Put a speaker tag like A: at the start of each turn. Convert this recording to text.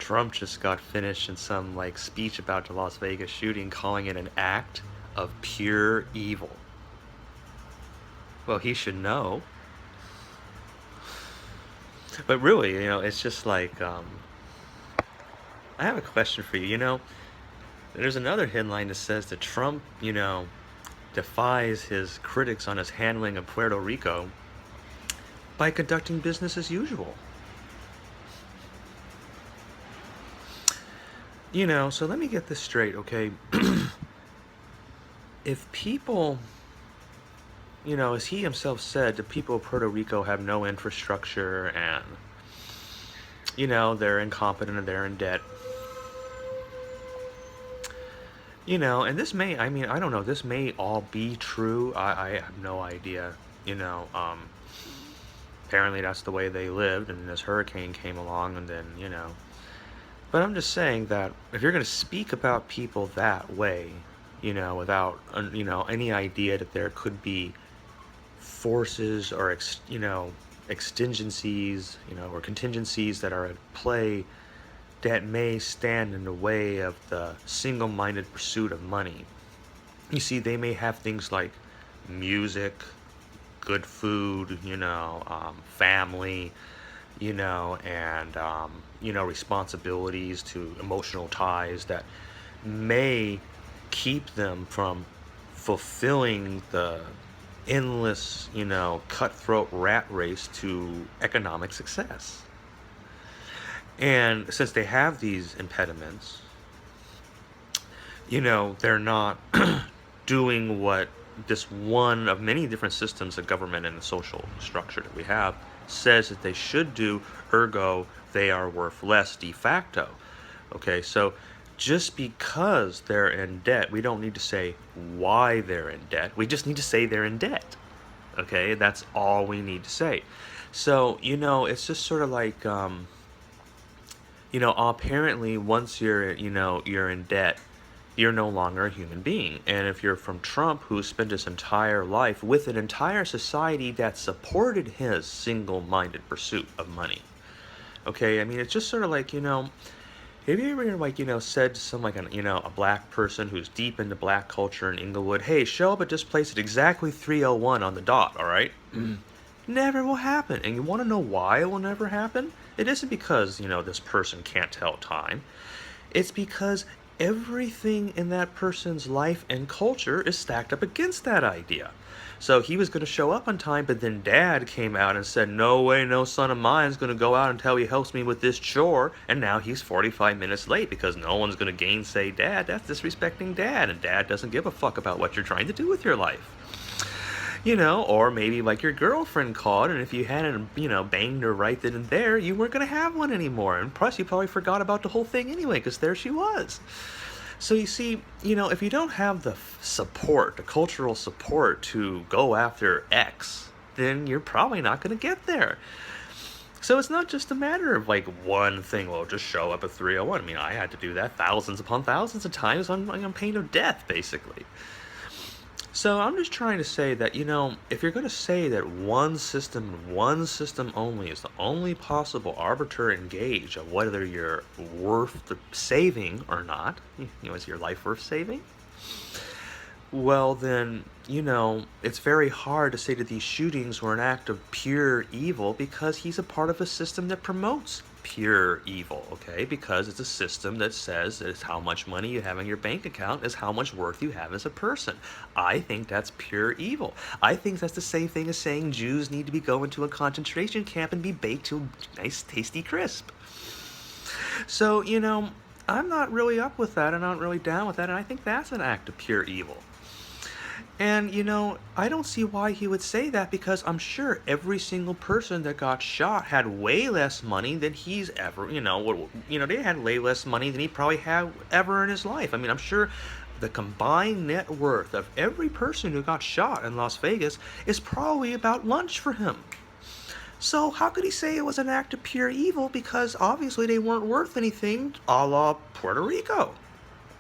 A: Trump just got finished in some like speech about the Las Vegas shooting, calling it an act of pure evil. Well, he should know. But really, it's just like, I have a question for you. There's another headline that says that Trump, defies his critics on his handling of Puerto Rico by conducting business as usual. So let me get this straight, okay? If people, as he himself said, the people of Puerto Rico have no infrastructure and, they're incompetent and they're in debt. And this may, I don't know, this may all be true. I have no idea. Apparently that's the way they lived, and this hurricane came along, and then, But I'm just saying that if you're going to speak about people that way, without, any idea that there could be forces or, exigencies, or contingencies that are at play that may stand in the way of the single-minded pursuit of money. You see, they may have things like music, good food, family, and, responsibilities to emotional ties that may keep them from fulfilling the endless, cutthroat rat race to economic success. And since they have these impediments, they're not doing what this one of many different systems of government and the social structure that we have says that they should do, ergo, they are worth less de facto. Okay, so just because they're in debt, we don't need to say why they're in debt. We just need to say they're in debt. Okay, that's all we need to say. So, it's just sort of like, apparently once you're in debt, you're no longer a human being. And if you're from Trump, who spent his entire life with an entire society that supported his single-minded pursuit of money, okay, it's just sort of like, have you ever, said to some, a black person who's deep into black culture in Inglewood, hey, show up at this place at exactly 3:01 on the dot, all right? Never will happen. And you want to know why it will never happen? It isn't because, this person can't tell time. It's because everything in that person's life and culture is stacked up against that idea. So he was going to show up on time, but then Dad came out and said, no way, no son of mine is going to go out until he helps me with this chore. And now he's 45 minutes late because no one's going to gainsay Dad. That's disrespecting Dad, and Dad doesn't give a fuck about what you're trying to do with your life. Or maybe like your girlfriend called, and if you hadn't, banged her right then and there, you weren't going to have one anymore. And plus, you probably forgot about the whole thing anyway, because there she was. So you see, if you don't have the support, the cultural support to go after X, then you're probably not going to get there. So it's not just a matter of like one thing, well, just show up at 3:01. I had to do that thousands upon thousands of times on pain of death, basically. So I'm just trying to say that, if you're going to say that one system only is the only possible arbiter and gauge of whether you're worth the saving or not, is your life worth saving? Well, then, it's very hard to say that these shootings were an act of pure evil because he's a part of a system that promotes pure evil, okay? Because it's a system that says that it's how much money you have in your bank account is how much worth you have as a person. I think that's pure evil. I think that's the same thing as saying Jews need to be going to a concentration camp and be baked to a nice, tasty crisp. So, I'm not really up with that, and I'm not really down with that, and I think that's an act of pure evil. And, I don't see why he would say that, because I'm sure every single person that got shot had way less money than he's ever, they had way less money than he probably had ever in his life. I'm sure the combined net worth of every person who got shot in Las Vegas is probably about lunch for him. So how could he say it was an act of pure evil? Because obviously they weren't worth anything, a la Puerto Rico.